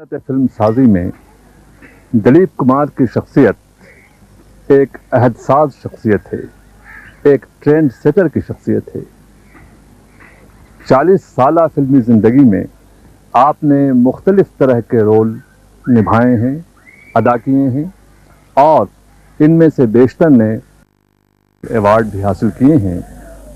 Film سازی میں دلیپ کمار کی شخصیت ایک عہد ساز شخصیت ہے، ایک ٹرینڈ سیٹر کی شخصیت ہے۔ 40 سالہ فلمی زندگی میں آپ نے مختلف طرح کے رول نبھائے ہیں، ادا کیے ہیں، اور ان میں سے بیشتر نے ایوارڈ بھی حاصل کیے ہیں،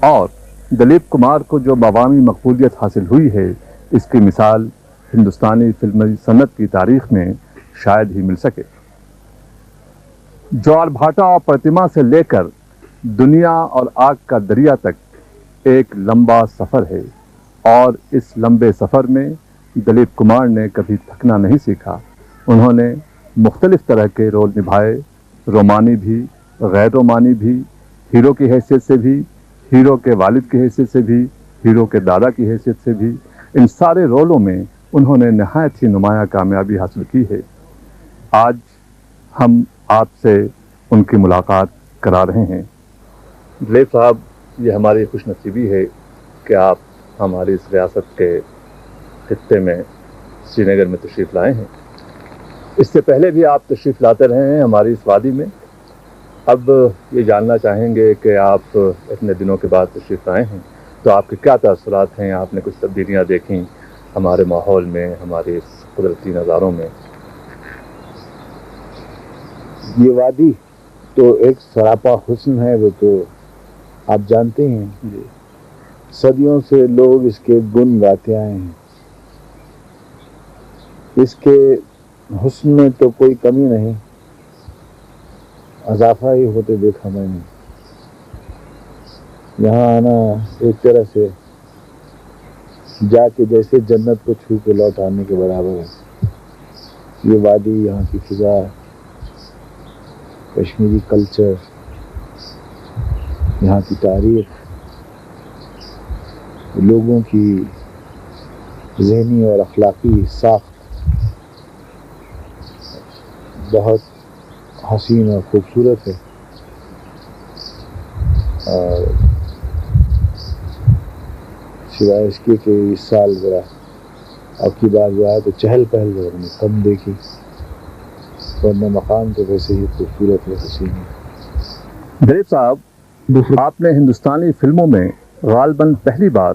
اور دلیپ کمار کو جو عوامی مقبولیت حاصل ہوئی ہے، اس کی مثال ہندوستانی فلمی صنعت کی تاریخ میں شاید ہی مل سکے۔ جوار بھاٹا اور پرتیما سے لے کر دنیا اور آگ کا دریا تک ایک لمبا سفر ہے، اور اس لمبے سفر میں دلیپ کمار نے کبھی تھکنا نہیں سیکھا۔ انہوں نے مختلف طرح کے رول نبھائے، رومانی بھی، غیر رومانی بھی، ہیرو کی حیثیت سے بھی، ہیرو کے والد کی حیثیت سے بھی، ہیرو کے دادا کی حیثیت سے بھی۔ ان سارے رولوں میں انہوں نے نہایت ہی نمایاں کامیابی حاصل کی ہے۔ آج ہم آپ سے ان کی ملاقات کرا رہے ہیں۔ دلیپ صاحب، یہ ہماری خوش نصیبی ہے کہ آپ ہماری اس ریاست کے خطے میں سری نگر میں تشریف لائے ہیں۔ اس سے پہلے بھی آپ تشریف لاتے رہے ہیں ہماری اس وادی میں۔ اب یہ جاننا چاہیں گے کہ آپ اتنے دنوں کے بعد تشریف لائے ہیں تو آپ کے کیا تاثرات ہیں؟ آپ نے کچھ تبدیلیاں دیکھیں ہمارے ماحول میں، ہمارے اس قدرتی نظاروں میں؟ یہ وادی تو ایک سراپا حسن ہے، وہ تو آپ جانتے ہیں جی، صدیوں سے لوگ اس کے گن گاتے آئے ہیں۔ اس کے حسن میں تو کوئی کمی نہیں، اضافہ ہی ہوتے دیکھا میں نے۔ یہاں آنا ایک طرح سے جا کے جیسے جنت کو چھو کے لوٹ آنے کے برابر ہے۔ یہ وادی، یہاں کی فضا، کشمیری کلچر، یہاں کی تاریخ، لوگوں کی ذہنی اور اخلاقی ساخت بہت حسین اور خوبصورت ہے۔ اور سوائے اس کے کہ اس سال ذرا اب کی بار جو ہے تو چہل پہل ذرا میں کم دیکھی، ورنہ مقام تو ویسے ہی خوبصورت ہے، حسین ہے۔ دلیپ صاحب، آپ نے ہندوستانی فلموں میں غالباً پہلی بار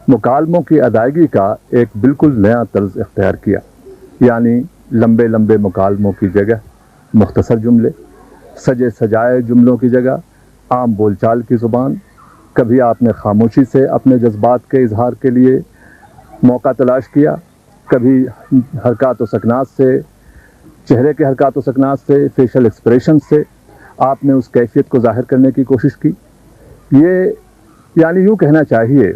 مکالموں کی ادائیگی کا ایک بالکل نیا طرز اختیار کیا، یعنی لمبے لمبے مکالموں کی جگہ مختصر جملے، سجے سجائے جملوں کی جگہ عام بول چال کی زبان۔ کبھی آپ نے خاموشی سے اپنے جذبات کے اظہار کے لیے موقع تلاش کیا، کبھی حرکات و سکنات سے، چہرے کے حرکات و سکنات سے، فیشل ایکسپریشن سے آپ نے اس کیفیت کو ظاہر کرنے کی کوشش کی۔ یہ یعنی یوں کہنا چاہیے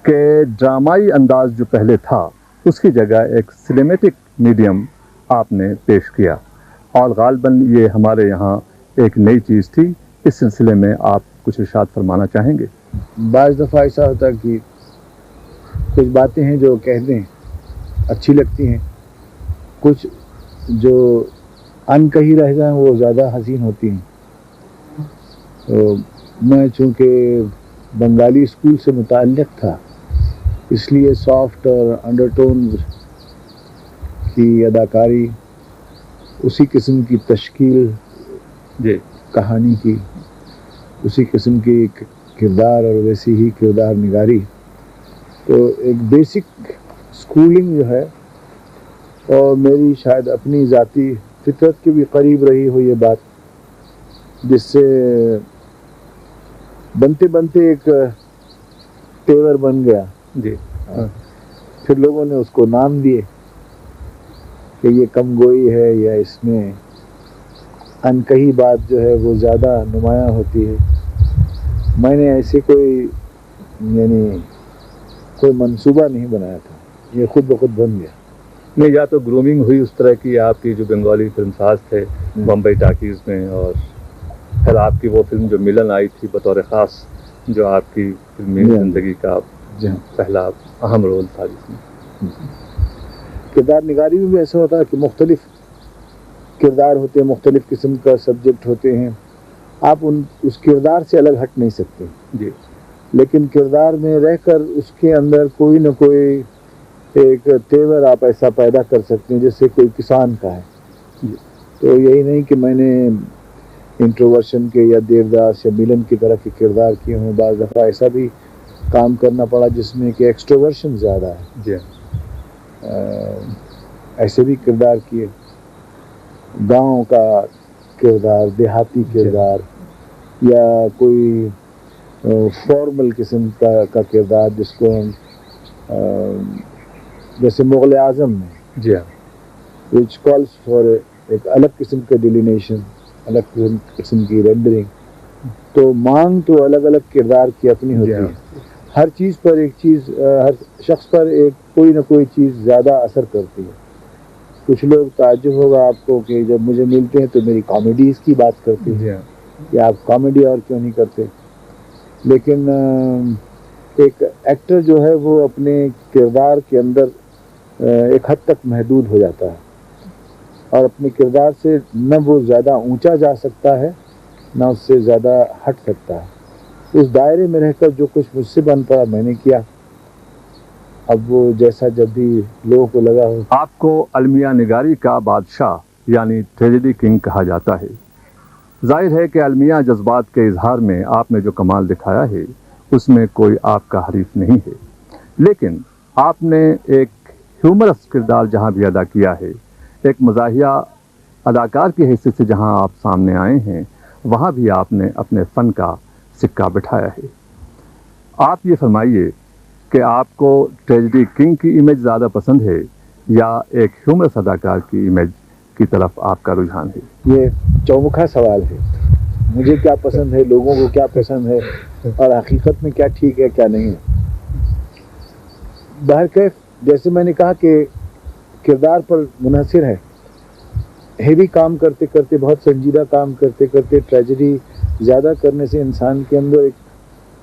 کہ ڈرامائی انداز جو پہلے تھا اس کی جگہ ایک سنیمیٹک میڈیم آپ نے پیش کیا، اور غالباً یہ ہمارے یہاں ایک نئی چیز تھی۔ اس سلسلے میں آپ کچھ ارشاد فرمانا چاہیں گے؟ بعض دفعہ ایسا ہوتا ہے کہ کچھ باتیں ہیں جو کہہ دیں اچھی لگتی ہیں، کچھ جو ان کہی رہ جائیں وہ زیادہ حسین ہوتی ہیں۔ تو میں چونکہ بنگالی اسکول سے متعلق تھا، اس لیے سافٹ اور انڈر ٹون کی اداکاری، اسی قسم کی تشکیل جی، کہانی کی، اسی قسم کی کردار اور ویسی ہی کردار نگاری، تو ایک بیسک اسکولنگ جو ہے، اور میری شاید اپنی ذاتی فطرت کے بھی قریب رہی ہو یہ بات، جس سے بنتے بنتے ایک تیور بن گیا۔ جی، پھر لوگوں نے اس کو نام دیے کہ یہ کم گوئی ہے، یا اس میں ان کہی بات جو ہے وہ زیادہ نمایاں ہوتی ہے۔ میں نے ایسے کوئی منصوبہ نہیں بنایا تھا، یہ خود بخود بن گیا۔ نہیں، یا تو گرومنگ ہوئی اس طرح کی آپ کی جو بنگالی فلم ساز تھے بمبئی ٹاکیز میں، اور پھر آپ کی وہ فلم جو ملن آئی تھی بطور خاص، جو آپ کی فلمی زندگی کا پہلا اہم رول تھا جس میں۔ کردار نگاری میں بھی ایسا ہوتا ہے کہ مختلف کردار ہوتے ہیں، مختلف قسم کا سبجیکٹ ہوتے ہیں، آپ اس کردار سے الگ ہٹ نہیں سکتے، جی، لیکن کردار میں رہ کر اس کے اندر کوئی نہ کوئی ایک تیور آپ ایسا پیدا کر سکتے ہیں جیسے کوئی کسان کا ہے. تو یہی نہیں کہ میں نے انٹروورشن کے یا دیوداس یا ملن کی طرح کے کردار کیے ہوں. بعض دفعہ ایسا بھی کام کرنا پڑا جس میں کہ ایکسٹروورشن زیادہ ہے. جی ایسے بھی کردار کیے. گاؤں کا کردار، دیہاتی کردار، یا کوئی فارمل قسم کا کردار جس کو ہم جیسے مغل اعظم میں جی ہاں وچ کالس فار ایک الگ قسم کا ڈیلینیشن، الگ قسم کی رینڈرنگ. تو مانگ تو الگ الگ کردار کی اپنی ہوتی ہے. ہر چیز پر ایک چیز، ہر شخص پر ایک کوئی نہ کوئی چیز زیادہ اثر کرتی ہے. کچھ لوگ تعجب ہوگا آپ کو کہ جب مجھے ملتے ہیں تو میری کامیڈیز کی بات کرتے ہیں کہ آپ کامیڈی اور کیوں نہیں کرتے. لیکن ایک ایکٹر جو ہے وہ اپنے کردار کے اندر ایک حد تک محدود ہو جاتا ہے، اور اپنے کردار سے نہ وہ زیادہ اونچا جا سکتا ہے نہ اس سے زیادہ ہٹ سکتا ہے. اس دائرے میں رہ کر جو کچھ مجھ سے بن پڑا میں نے کیا. اب وہ جیسا جب بھی لوگوں کو لگا ہو. آپ کو المیہ نگاری کا بادشاہ یعنی ٹریجڈی کنگ کہا جاتا ہے. ظاہر ہے کہ المیہ جذبات کے اظہار میں آپ نے جو کمال دکھایا ہے اس میں کوئی آپ کا حریف نہیں ہے. لیکن آپ نے ایک ہیومرس کردار جہاں بھی ادا کیا ہے، ایک مزاحیہ اداکار کی حیثیت سے جہاں آپ سامنے آئے ہیں، وہاں بھی آپ نے اپنے فن کا سکہ بٹھایا ہے. آپ یہ فرمائیے کہ آپ کو ٹریجڈی کنگ کی امیج زیادہ پسند ہے یا ایک ہیومرس اداکار کی امیج کی طرف آپ کا رجحان ہے؟ یہ چومکھا سوال ہے. مجھے کیا پسند ہے، لوگوں کو کیا پسند ہے، اور حقیقت میں کیا ٹھیک ہے کیا نہیں ہے. بہرکیف جیسے میں نے کہا کہ کردار پر منحصر ہے. ہیوی کام کرتے کرتے، بہت سنجیدہ کام کرتے کرتے ٹریجڈی زیادہ کرنے سے انسان کے اندر ایک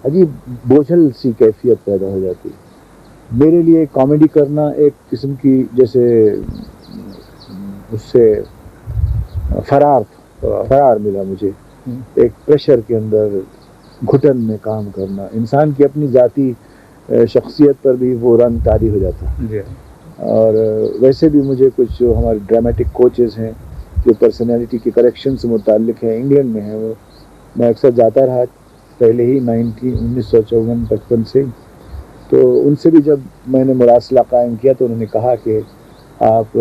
عجیب بوجھل سی کیفیت پیدا ہو جاتی ہے. میرے لیے کامیڈی کرنا ایک قسم کی جیسے اس سے فرار ملا مجھے. ایک پریشر کے اندر گھٹن میں کام کرنا، انسان کی اپنی ذاتی شخصیت پر بھی وہ رنگ طاری ہو جاتا ہے. اور ویسے بھی مجھے کچھ جو ہمارے ڈرامٹک کوچز ہیں جو پرسنالٹی کے کریکشن سے متعلق ہیں، انگلینڈ میں ہیں، وہ میں اکثر جاتا رہا پہلے ہی 1954-55 سے. تو ان سے بھی جب میں نے مراسلہ قائم کیا تو انہوں نے کہا کہ آپ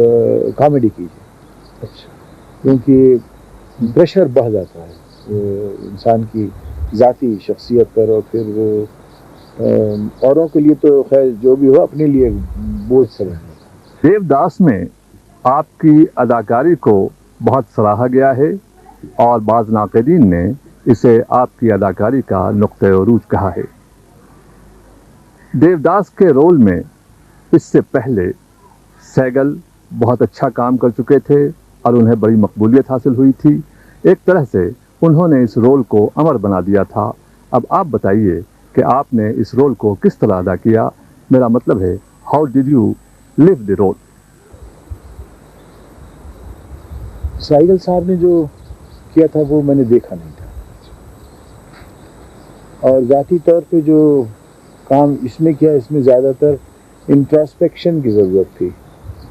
کامیڈی کیجیے. اچھا. کیونکہ پریشر بڑھ جاتا ہے انسان کی ذاتی شخصیت پر، اور پھر وہ اوروں کے لیے تو خیر جو بھی ہو اپنے لیے بوجھ سمجھنا. دیوداس میں آپ کی اداکاری کو بہت سراہا گیا ہے اور بعض ناقدین نے اسے آپ کی اداکاری کا نقطہ عروج کہا ہے. دیوداس کے رول میں اس سے پہلے سہگل بہت اچھا کام کر چکے تھے اور انہیں بڑی مقبولیت حاصل ہوئی تھی. ایک طرح سے انہوں نے اس رول کو امر بنا دیا تھا. اب آپ بتائیے کہ آپ نے اس رول کو کس طرح ادا کیا؟ میرا مطلب ہے how did you leave the role? Sehgal صاحب نے جو کیا تھا وہ میں نے دیکھا نہیں تھا، اور ذاتی طور پہ جو کام اس میں کیا، اس میں زیادہ تر انٹراسپیکشن کی ضرورت تھی.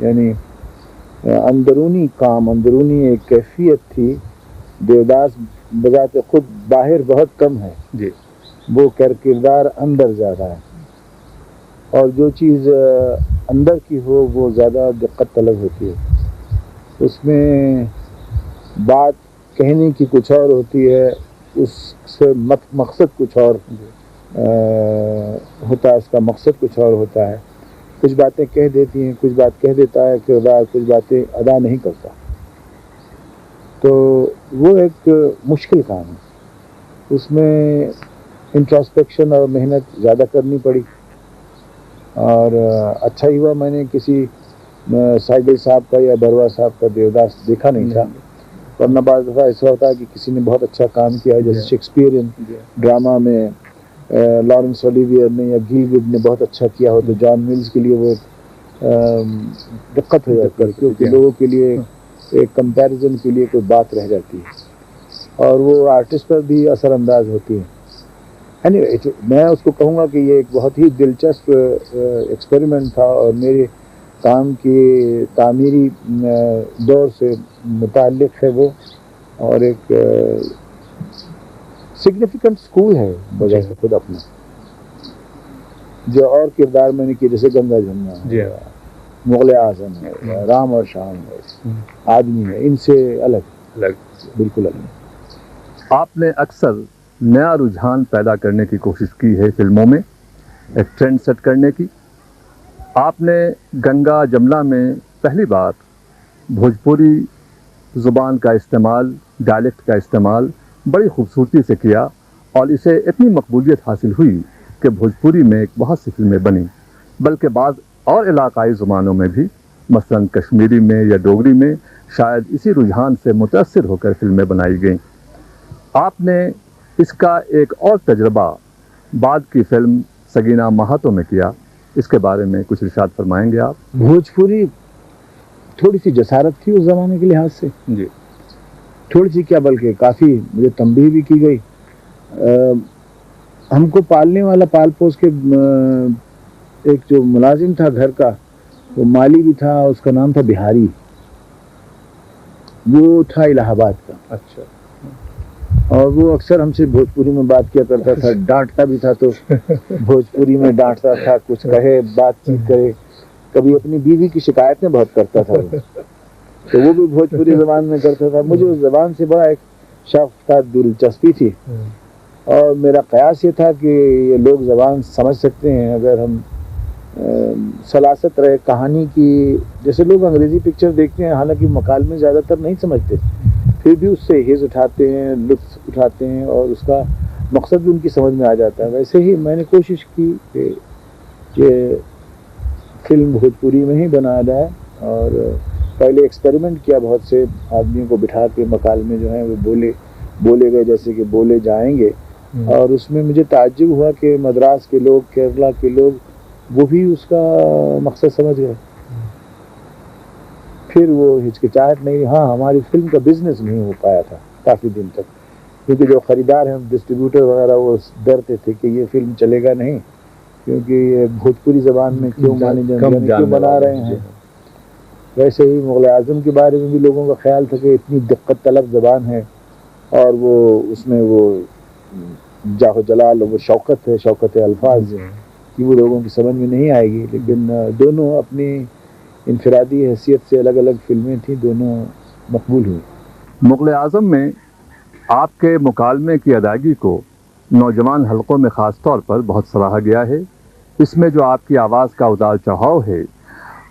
یعنی اندرونی کام، اندرونی ایک کیفیت تھی. دیوداس بذات خود باہر بہت کم ہے جی، وہ کردار اندر زیادہ ہے، اور جو چیز اندر کی ہو وہ زیادہ دقت طلب ہوتی ہے. اس میں بات کہنے کی کچھ اور ہوتی ہے، اس سے مقصد کچھ اور ہوتا ہے، اس کا مقصد کچھ اور ہوتا ہے. کچھ باتیں کہہ دیتی ہیں، کچھ بات کہہ دیتا ہے کردار، کچھ باتیں ادا نہیں کرتا. تو وہ ایک مشکل کام ہے. اس میں انٹراسپیکشن اور محنت زیادہ کرنی پڑی. اور اچھا ہی ہوا میں نے کسی سہگل صاحب کا یا بروا صاحب کا دیوداس دیکھا نہیں تھا. ورنہ بعض دفعہ ایسا ہوتا ہے کہ کسی نے بہت اچھا کام کیا ہے، جیسے شیکسپیئرین ڈرامہ میں لارنس اولیویئر نے یا گیلگڈ نے بہت اچھا کیا ہو، تو جان ملز کے لیے وہ دقت ہو جاتی ہے، کیونکہ لوگوں کے لیے ایک کمپیریزن کے لیے کوئی بات رہ جاتی ہے، اور وہ آرٹسٹ پر بھی اثر انداز ہوتی ہے. Anyway, میں اس کو کہوں گا کہ یہ ایک بہت ہی دلچسپ ایکسپیریمنٹ تھا اور میرے کام کی تعمیری دور سے متعلق ہے وہ، اور ایک سگنیفیکنٹ اسکول ہے وجہ سے خود اپنا، جو اور کردار میں نے کیے جیسے گنگا جمنا ہے، مغل اعظم ہے، رام اور شام ہے، آدمی ہے، ان سے الگ بالکل الگ۔ آپ نے اکثر نیا رجحان پیدا کرنے کی کوشش کی ہے فلموں میں، ایک ٹرینڈ سیٹ کرنے کی۔ آپ نے گنگا جمنا میں پہلی بار بھوجپوری زبان کا استعمال، ڈائلیکٹ کا استعمال بڑی خوبصورتی سے کیا، اور اسے اتنی مقبولیت حاصل ہوئی کہ بھوجپوری میں ایک بہت سی فلمیں بنیں، بلکہ بعض اور علاقائی زبانوں میں بھی، مثلا کشمیری میں یا ڈوگری میں شاید اسی رجحان سے متاثر ہو کر فلمیں بنائی گئیں۔ آپ نے اس کا ایک اور تجربہ بعد کی فلم سگینہ ماہتو میں کیا، اس کے بارے میں کچھ ارشاد فرمائیں گے آپ؟ بھوجپوری تھوڑی سی جسارت تھی اس زمانے کے لحاظ سے، جی، تھوڑی سی کیا بلکہ کافی مجھے تنبیہ بھی کی گئی۔ ہم کو پالنے والا پال پوس کے ایک جو ملازم تھا گھر کا، وہ مالی بھی تھا، اس کا نام تھا بہاری، وہ تھا الہ آباد کا۔ اچھا۔ اور وہ اکثر ہم سے بھوجپوری میں بات کیا کرتا تھا، ڈانٹتا بھی تھا تو بھوجپوری میں ڈانٹتا تھا، کچھ کہے، بات چیت کرے، کبھی اپنی بیوی کی شکایتیں بہت کرتا تھا وہ، تو وہ بھی بھوجپوری زبان میں کرتا تھا۔ مجھے اس زبان سے بڑا ایک شوق تھا، دلچسپی تھی، اور میرا قیاس یہ تھا کہ یہ لوگ زبان سمجھ سکتے ہیں اگر ہم سلاست رہے کہانی کی، جیسے لوگ انگریزی پکچر دیکھتے ہیں، حالانکہ مکالمے زیادہ تر نہیں سمجھتے، پھر بھی اس سے حیض اٹھاتے ہیں، لطف اٹھاتے ہیں، اور اس کا مقصد بھی ان کی سمجھ میں آ جاتا ہے۔ ویسے ہی میں نے کوشش کی کہ فلم بھوجپوری میں ہی بنایا جائے، اور پہلے ایکسپیریمنٹ کیا، بہت سے آدمیوں کو بٹھا کے مکالمے جو ہیں وہ بولے گئے جیسے کہ بولے جائیں گے، اور اس میں مجھے تعجب ہوا کہ مدراس کے لوگ، کیرلا کے لوگ، وہ بھی اس کا مقصد سمجھ گئے۔ پھر وہ ہچکچاہٹ نہیں، ہاں ہماری فلم کا بزنس نہیں ہو پایا تھا کافی دن تک، کیونکہ جو خریدار ہیں، ڈسٹریبیوٹر وغیرہ، وہ ڈرتے تھے کہ یہ فلم چلے گا نہیں، کیونکہ یہ بھوجپوری زبان میں کیوں کیوں بنا رہے ہیں۔ ویسے ہی مغل اعظم کے بارے میں بھی لوگوں کا خیال تھا کہ اتنی دقت طلب زبان ہے، اور وہ اس میں وہ جاہ و جلال، وہ شوکت ہے، شوکت الفاظ کہ وہ لوگوں کی سمجھ میں نہیں آئے گی، لیکن دونوں اپنی انفرادی حیثیت سے الگ الگ فلمیں تھیں، دونوں مقبول ہوئی۔ مغل اعظم میں آپ کے مکالمے کی ادائیگی کو نوجوان حلقوں میں خاص طور پر بہت سراہا گیا ہے۔ اس میں جو آپ کی آواز کا اتار چڑھاؤ ہے،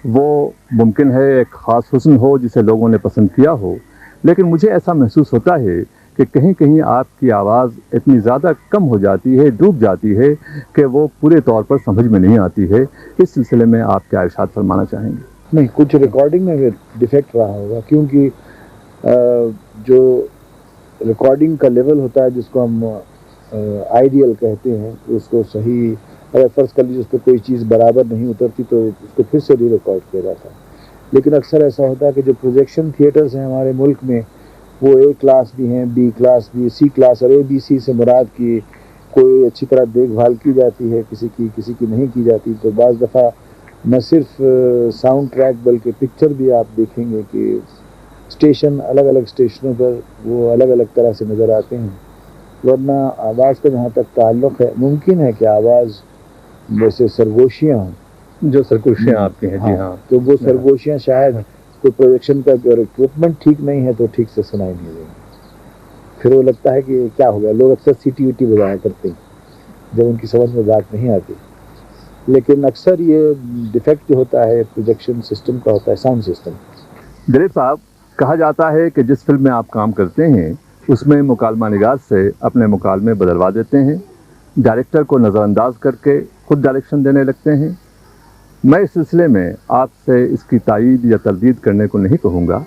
وہ ممکن ہے ایک خاص حسن ہو جسے لوگوں نے پسند کیا ہو، لیکن مجھے ایسا محسوس ہوتا ہے کہ کہیں کہیں آپ کی آواز اتنی زیادہ کم ہو جاتی ہے، ڈوب جاتی ہے، کہ وہ پورے طور پر سمجھ میں نہیں آتی ہے۔ اس سلسلے میں آپ کیا ارشاد فرمانا چاہیں گے؟ نہیں، کچھ ریکارڈنگ میں ڈیفیکٹ رہا ہوگا، کیونکہ جو ریکارڈنگ کا لیول ہوتا ہے، جس کو ہم آئیڈیل کہتے ہیں، اس کو صحیح، اگر فرض کر لیجیے اس پہ کوئی چیز برابر نہیں اترتی تو اس کو پھر سے ری ریکارڈ کیا جاتا ہے۔ لیکن اکثر ایسا ہوتا ہے کہ جو پروجیکشن تھیٹرز ہیں ہمارے ملک میں، وہ اے کلاس بھی ہیں، بی کلاس بھی، سی کلاس، اور اے بی سی سے مراد کی کوئی اچھی طرح دیکھ بھال کی جاتی ہے، کسی کی نہیں کی جاتی، تو بعض دفعہ نہ صرف ساؤنڈ ٹریک بلکہ پکچر بھی آپ دیکھیں گے کہ اسٹیشن، الگ الگ اسٹیشنوں پر وہ الگ الگ طرح سے نظر آتے ہیں۔ ورنہ آواز کا جہاں تک تعلق ہے، ممکن ہے کہ آواز جیسے سرگوشیاں ہوں، جو سرگوشیاں آپ کی ہیں، جی ہاں، تو وہ سرگوشیاں شاید کوئی پروجیکشن کا اکوپمنٹ ٹھیک نہیں ہے تو ٹھیک سے سنائی نہیں دیں گے، پھر وہ لگتا ہے کہ کیا ہو گیا۔ لوگ اکثر سیٹی ویٹی بجایا کرتے ہیں جب ان کی سمجھ میں بات نہیں آتی، لیکن اکثر یہ ڈیفیکٹ جو ہوتا ہے پروجیکشن سسٹم کا ہوتا ہے، ساؤنڈ سسٹم۔ دلیپ صاحب، کہا جاتا ہے کہ جس فلم میں آپ کام کرتے ہیں اس میں مکالمہ نگار سے اپنے مکالمے بدلوا دیتے ہیں، ڈائریکٹر کو نظر انداز کر کے خود ڈائریکشن دینے لگتے ہیں۔ میں اس سلسلے میں آپ سے اس کی تائید یا تردید کرنے کو نہیں کہوں گا،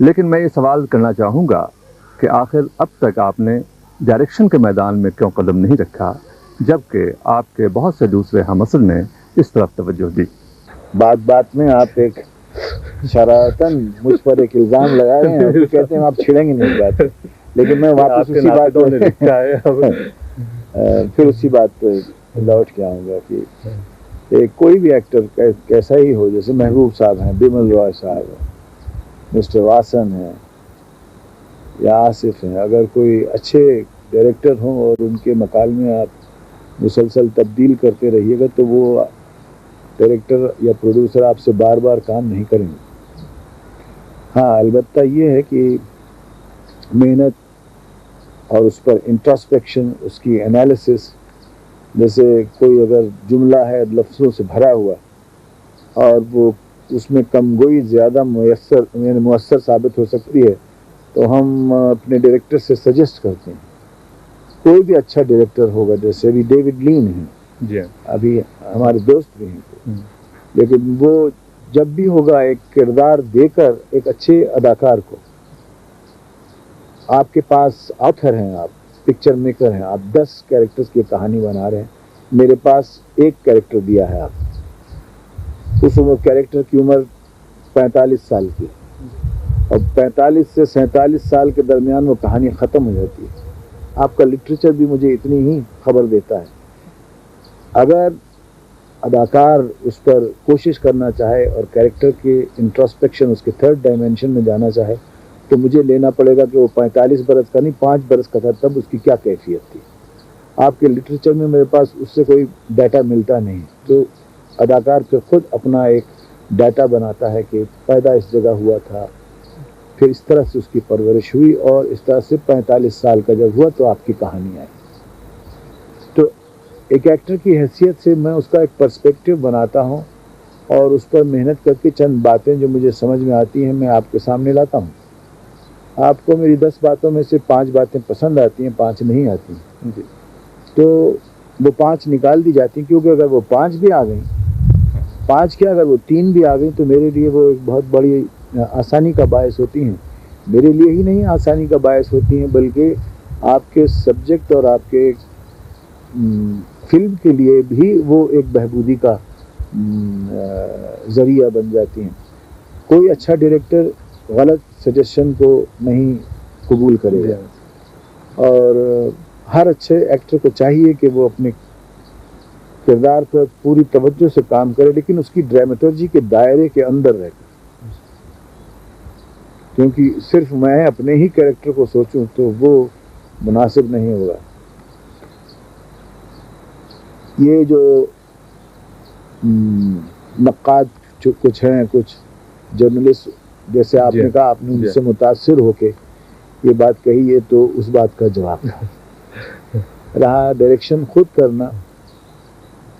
لیکن میں یہ سوال کرنا چاہوں گا کہ آخر اب تک آپ نے ڈائریکشن کے میدان میں کیوں قدم نہیں رکھا، جبکہ آپ کے بہت سے دوسرے ہم عصر نے اس طرف توجہ دی؟ بات میں آپ ایک شرارتاً مجھ پر ایک الزام لگا رہے ہیں، کہتے ہیں آپ چھڑیں گے نہیں بات، لیکن میں واپس اسی بات پھر اسی بات پہ لوٹ کے آؤں گا کہ کوئی بھی ایکٹر کیسا ہی ہو، جیسے محبوب صاحب ہیں، بمل رائے صاحب ہیں، مسٹر واسن ہیں یا آصف ہیں، اگر کوئی اچھے ڈائریکٹر ہوں اور ان کے مکالمے آپ مسلسل تبدیل کرتے رہیے گا تو وہ ڈائریکٹر یا پروڈیوسر آپ سے بار بار کام نہیں کریں گے۔ ہاں البتہ یہ ہے کہ محنت اور اس پر انٹراسپیکشن، اس کی انالیسس، جیسے کوئی اگر جملہ ہے لفظوں سے بھرا ہوا اور وہ اس میں کم گوئی زیادہ مؤثر ثابت ہو سکتی ہے تو ہم اپنے ڈائریکٹر سے سجیسٹ کرتے ہیں۔ کوئی بھی اچھا ڈائریکٹر ہوگا، جیسے ابھی ڈیوڈ لین ہیں، جی ابھی ہمارے دوست بھی ہیں، لیکن وہ جب بھی ہوگا ایک کردار دے کر ایک اچھے اداکار کو، آپ کے پاس آتھر ہیں، آپ پکچر میکر ہیں، آپ 10 کیریکٹرز کی کہانی بنا رہے ہیں، میرے پاس ایک کیریکٹر دیا ہے آپ، اس کیریکٹر کی عمر 45 سال کی، اور 45 سے 47 سال کے درمیان وہ کہانی ختم ہو جاتی ہے۔ آپ کا لٹریچر بھی مجھے اتنی ہی خبر دیتا ہے۔ اگر اداکار اس پر کوشش کرنا چاہے اور کیریکٹر کے انٹراسپیکشن، اس کے تھرڈ ڈائمینشن میں جانا چاہے تو مجھے لینا پڑے گا کہ وہ 45 برس کا نہیں 5 برس کا تھا تب اس کی کیا کیفیت تھی۔ آپ کے لٹریچر میں میرے پاس اس سے کوئی ڈیٹا ملتا نہیں، تو اداکار پہ خود اپنا ایک ڈیٹا بناتا ہے کہ پیدا اس جگہ ہوا تھا، پھر اس طرح سے اس کی پرورش ہوئی اور اس طرح سے 45 سال کا جب ہوا تو آپ کی کہانی آئی۔ تو ایک ایکٹر کی حیثیت سے میں اس کا ایک پرسپیکٹیو بناتا ہوں اور اس پر محنت کر کے چند باتیں جو مجھے سمجھ میں آتی ہیں میں آپ کے سامنے لاتا ہوں۔ آپ کو میری 10 باتوں میں سے 5 باتیں پسند آتی ہیں، 5 نہیں آتی ہیں، جی تو وہ 5 نکال دی جاتی ہیں، کیونکہ اگر وہ 5 بھی آ گئیں، 5 کیا اگر وہ 3 بھی آ گئیں تو میرے لیے وہ ایک بہت بڑی آسانی کا باعث ہوتی ہیں۔ میرے لیے ہی نہیں آسانی کا باعث ہوتی ہیں بلکہ آپ کے سبجیکٹ اور آپ کے فلم کے لیے بھی وہ ایک بہبودی کا ذریعہ بن جاتی ہیں۔ کوئی اچھا ڈائریکٹر غلط سجیشن کو نہیں قبول کرے گا، اور ہر اچھے ایکٹر کو چاہیے کہ وہ اپنے کردار پر پوری توجہ سے کام کرے، لیکن اس کی ڈرامیٹرجی کے دائرے کے اندر رہ کر، کیونکہ صرف میں اپنے ہی کیریکٹر کو سوچوں تو وہ مناسب نہیں ہوگا۔ یہ جو نقاد کچھ ہیں، کچھ جرنلسٹ، جیسے آپ نے کہا آپ نے ان سے متاثر ہو کے یہ بات کہی ہے، تو اس بات کا جواب رہا ڈائریکشن خود کرنا،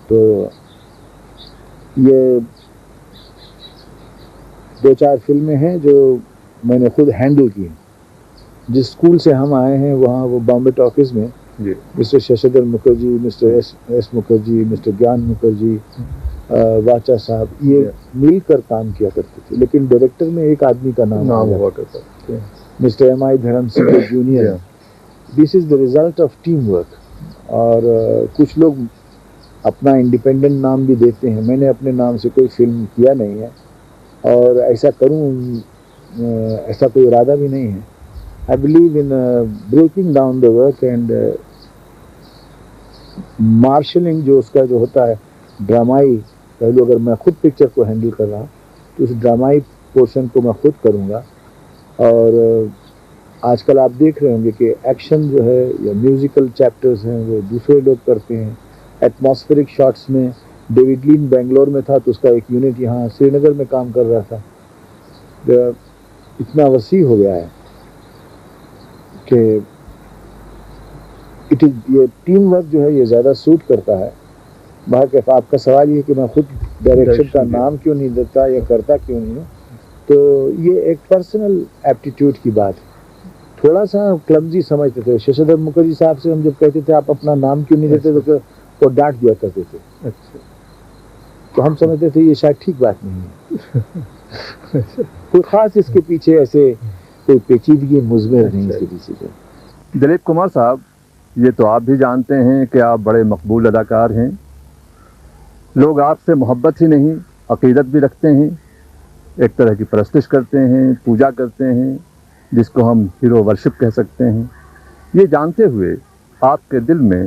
تو یہ 2-4 فلمیں ہیں جو میں نے خود ہینڈل کی ہیں۔ جس اسکول سے ہم آئے ہیں وہاں وہ بامبے ٹاکیز میں mister Sashadhar Mukherjee, mister S Mukherjee, mister Gyan Mukherjee, واچا صاحب، یہ مل کر کام کیا کرتے تھے، لیکن ڈائریکٹر میں ایک آدمی کا نام ہوا کرتا تھا، مسٹر ایم آئی دھرم Singh junior. This is the result of team work. اور کچھ لوگ اپنا انڈیپینڈنٹ نام بھی دیتے ہیں، میں نے اپنے نام سے کوئی فلم کیا نہیں ہے اور ایسا کروں ایسا کوئی ارادہ بھی نہیں ہے۔ I believe in breaking down the work and marshalling جو اس کا جو ہوتا ہے ڈرامائی پہلو، اگر میں خود پکچر کو ہینڈل کر رہا ہوں تو اس ڈرامائی پورشن کو میں خود کروں گا۔ اور آج کل آپ دیکھ رہے ہوں گے کہ ایکشن جو ہے یا میوزیکل چیپٹرز ہیں وہ دوسرے لوگ کرتے ہیں۔ ایٹماسفیرک شاٹس میں ڈیوڈ لین بنگلور میں تھا تو اس کا ایک یونٹ یہاں سری نگر میں کام کر رہا تھا۔ اتنا وسیع ہو گیا ہے کہ یہ ٹیم ورک جو ہے یہ زیادہ سوٹ کرتا ہے۔ باقی آپ کا سوال یہ ہے کہ میں خود ڈائریکشن کا نام کیوں نہیں دیتا یا کرتا کیوں نہیں ہوں، تو یہ ایک پرسنل ایپٹیٹیوڈ کی بات ہے۔ تھوڑا سا کلمزی سمجھتے تھے ششدر مکھرجی صاحب سے، ہم جب کہتے تھے آپ اپنا نام کیوں نہیں دیتے تو وہ ڈانٹ دیا کرتے تھے، تو ہم سمجھتے تھے یہ شاید ٹھیک بات نہیں ہے، کوئی خاص اس کے پیچھے ایسے کوئی پیچیدگی مضمر نہیں اس کے پیچھے۔ دلیپ کمار صاحب، یہ تو آپ بھی جانتے ہیں کہ آپ بڑے مقبول اداکار ہیں، لوگ آپ سے محبت ہی نہیں عقیدت بھی رکھتے ہیں، ایک طرح کی پرستش کرتے ہیں، پوجا کرتے ہیں، جس کو ہم ہیرو ورشپ کہہ سکتے ہیں۔ یہ جانتے ہوئے آپ کے دل میں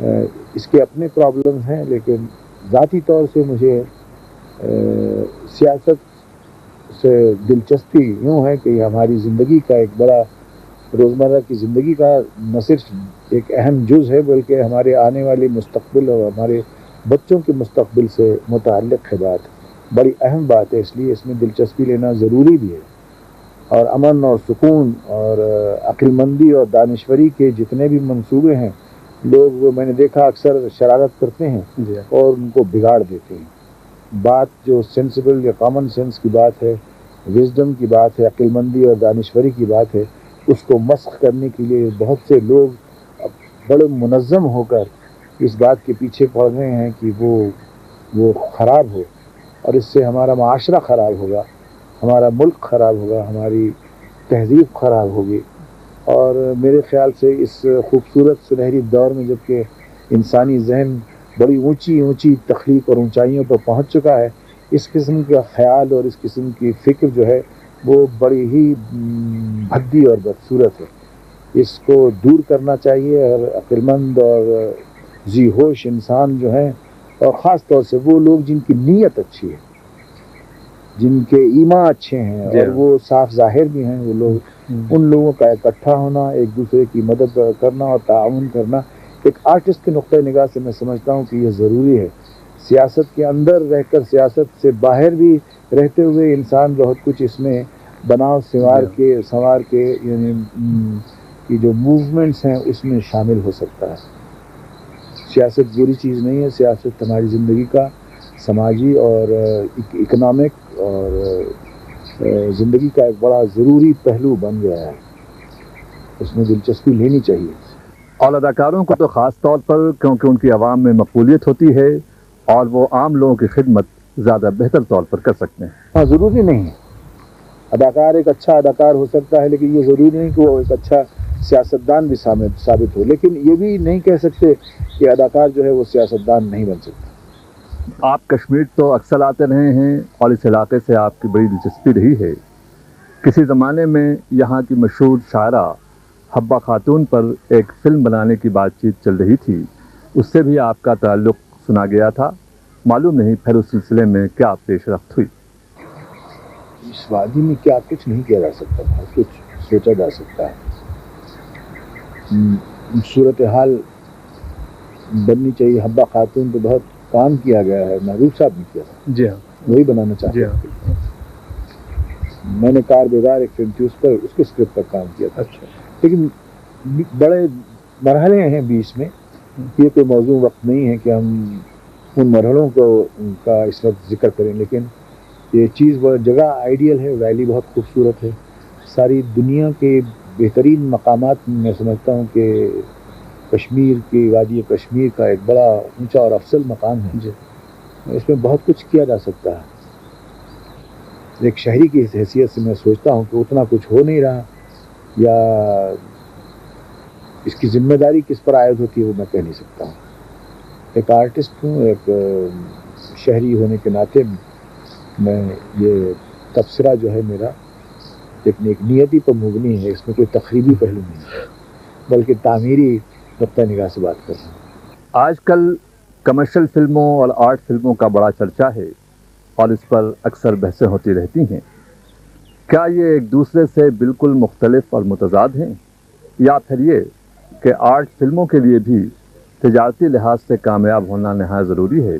اس کے اپنے پرابلمز ہیں، لیکن ذاتی طور سے مجھے سیاست سے دلچسپی یوں ہے کہ یہ ہماری زندگی کا ایک بڑا، روزمرہ کی زندگی کا نہ صرف ایک اہم جز ہے بلکہ ہمارے آنے والے مستقبل اور ہمارے بچوں کے مستقبل سے متعلق ہے بات، بڑی اہم بات ہے، اس لیے اس میں دلچسپی لینا ضروری بھی ہے۔ اور امن اور سکون اور عقل مندی اور دانشوری کے جتنے بھی منصوبے ہیں، لوگ میں نے دیکھا اکثر شرارت کرتے ہیں اور ان کو بگاڑ دیتے ہیں۔ بات جو سینسیبل یا کامن سینس کی بات ہے، وزڈم کی بات ہے، عقل مندی اور دانشوری کی بات ہے، اس کو مسخ کرنے کے لیے بہت سے لوگ بڑے منظم ہو کر اس بات کے پیچھے پڑ رہے ہیں کہ وہ خراب ہو، اور اس سے ہمارا معاشرہ خراب ہوگا، ہمارا ملک خراب ہوگا، ہماری تہذیب خراب ہوگی۔ اور میرے خیال سے اس خوبصورت سنہری دور میں جب کہ انسانی ذہن بڑی اونچی اونچی تخلیق اور اونچائیوں پر پہنچ چکا ہے، اس قسم کا خیال اور اس قسم کی فکر جو ہے وہ بڑی ہی بھدی اور بدصورت ہے۔ اس کو دور کرنا چاہیے، اور عقل مند اور ذی ہوش انسان جو ہیں، اور خاص طور سے وہ لوگ جن کی نیت اچھی ہے، جن کے ایمان اچھے ہیں اور وہ صاف ظاہر بھی ہیں، وہ لوگ، ان لوگوں کا اکٹھا ہونا، ایک دوسرے کی مدد کرنا اور تعاون کرنا، ایک آرٹسٹ کے نقطۂ نگاہ سے میں سمجھتا ہوں کہ یہ ضروری ہے۔ سیاست کے اندر رہ کر، سیاست سے باہر بھی رہتے ہوئے انسان بہت کچھ اس میں بناؤ سنوار کے یعنی کی جو موومنٹس ہیں اس میں شامل ہو سکتا ہے۔ سیاست بری چیز نہیں ہے، سیاست ہماری زندگی کا سماجی اور اکنامک اور زندگی کا ایک بڑا ضروری پہلو بن گیا ہے، اس میں دلچسپی لینی چاہیے۔ اور اداکاروں کو تو خاص طور پر، کیونکہ ان کی عوام میں مقبولیت ہوتی ہے اور وہ عام لوگوں کی خدمت زیادہ بہتر طور پر کر سکتے ہیں۔ ہاں، ضروری نہیں ہے اداکار ایک اچھا اداکار ہو سکتا ہے، لیکن یہ ضروری نہیں کہ وہ ایک اچھا سیاستدان بھی ثابت ہو، لیکن یہ بھی نہیں کہہ سکتے کہ اداکار جو ہے وہ سیاستدان نہیں بن سکتا۔ آپ کشمیر تو اکثر آتے رہے ہیں اور اس علاقے سے آپ کی بڑی دلچسپی رہی ہے۔ کسی زمانے میں یہاں کی مشہور شاعرہ حبہ خاتون پر ایک فلم بنانے کی بات چیت چل رہی تھی، اس سے بھی آپ کا تعلق سنا گیا تھا، معلوم نہیں پھر اس سلسلے میں کیا پیش رفت ہوئی؟ اس وادی میں کیا کچھ نہیں کیا جا سکتا، بہت کچھ سوچا جا سکتا ہے۔ صورتحال بننی چاہیے۔ حبہ خاتون پہ بہت کام کیا گیا ہے، محبوب صاحب نے کیا تھا، جی ہاں، وہی بنانا چاہتے ہیں۔ میں نے کار بیدار ایک فلم تھی، اس کے اسکرپٹ پر کام کیا تھا، لیکن بڑے مرحلے ہیں بیچ میں، یہ کوئی موضوع وقت نہیں ہے کہ ہم ان مرحلوں کا اس وقت ذکر کریں، لیکن یہ چیز بہت جگہ آئیڈیل ہے، ویلی بہت خوبصورت ہے، ساری دنیا کے بہترین مقامات میں سمجھتا ہوں کہ کشمیر کی وادی کشمیر کا ایک بڑا اونچا اور افضل مقام ہے جی، اس میں بہت کچھ کیا جا سکتا ہے۔ ایک شہری کی حیثیت سے میں سوچتا ہوں کہ اتنا کچھ ہو نہیں رہا، یا اس کی ذمہ داری کس پر عائد ہوتی ہے وہ میں کہہ نہیں سکتا ہوں۔ ایک آرٹسٹ ہوں، ایک شہری ہونے کے ناطے میں یہ تبصرہ جو ہے میرا ایک نیتی پر مبنی ہے، اس میں کوئی تخریبی پہلو نہیں ہے، بلکہ تعمیری نقطہ نگاہ سے بات کر رہا ہوں۔ آج کل کمرشل فلموں اور آرٹ فلموں کا بڑا چرچا ہے اور اس پر اکثر بحثیں ہوتی رہتی ہیں، کیا یہ ایک دوسرے سے بالکل مختلف اور متضاد ہیں، یا پھر یہ کہ آرٹ فلموں کے لیے بھی تجارتی لحاظ سے کامیاب ہونا نہایت ضروری ہے،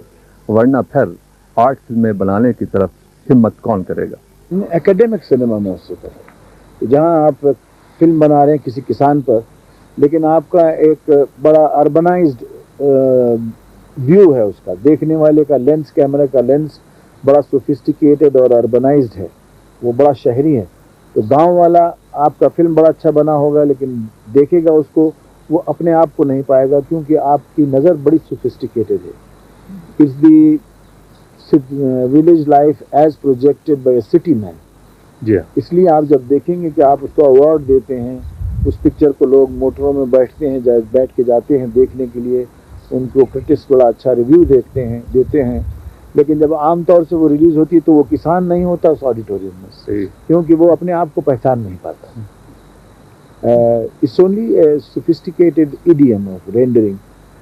ورنہ پھر آرٹ فلمیں بنانے کی طرف ہمت کون کرے گا؟ ایکیڈیمک سنیما میں اس سے جہاں آپ فلم بنا رہے ہیں کسی کسان پر، لیکن آپ کا ایک بڑا اربنائزڈ ویو ہے، اس کا دیکھنے والے کا لینس، کیمرہ کا لینس بڑا سوفسٹیکیٹڈ اور اربنائزڈ ہے، وہ بڑا شہری ہے، تو گاؤں والا آپ کا فلم بڑا اچھا بنا ہوگا لیکن دیکھے گا اس کو، وہ اپنے آپ کو نہیں پائے گا، کیونکہ آپ کی نظر بڑی سوفسٹیکیٹڈ ہے۔ It's the village life as projected by a city man۔ جی ہاں، اس لیے آپ جب دیکھیں گے کہ آپ اس کو ایوارڈ دیتے ہیں، اس پکچر کو لوگ موٹروں میں بیٹھتے ہیں، بیٹھ کے جاتے ہیں دیکھنے کے لیے، ان کو کرٹکس بڑا اچھا ریویو دیتے ہیں، لیکن جب عام طور سے وہ ریلیز ہوتی ہے تو وہ کسان نہیں ہوتا اس آڈیٹوریم میں، کیونکہ وہ اپنے آپ کو پہچان نہیں پاتا۔ It's only a sophisticated idiom of rendering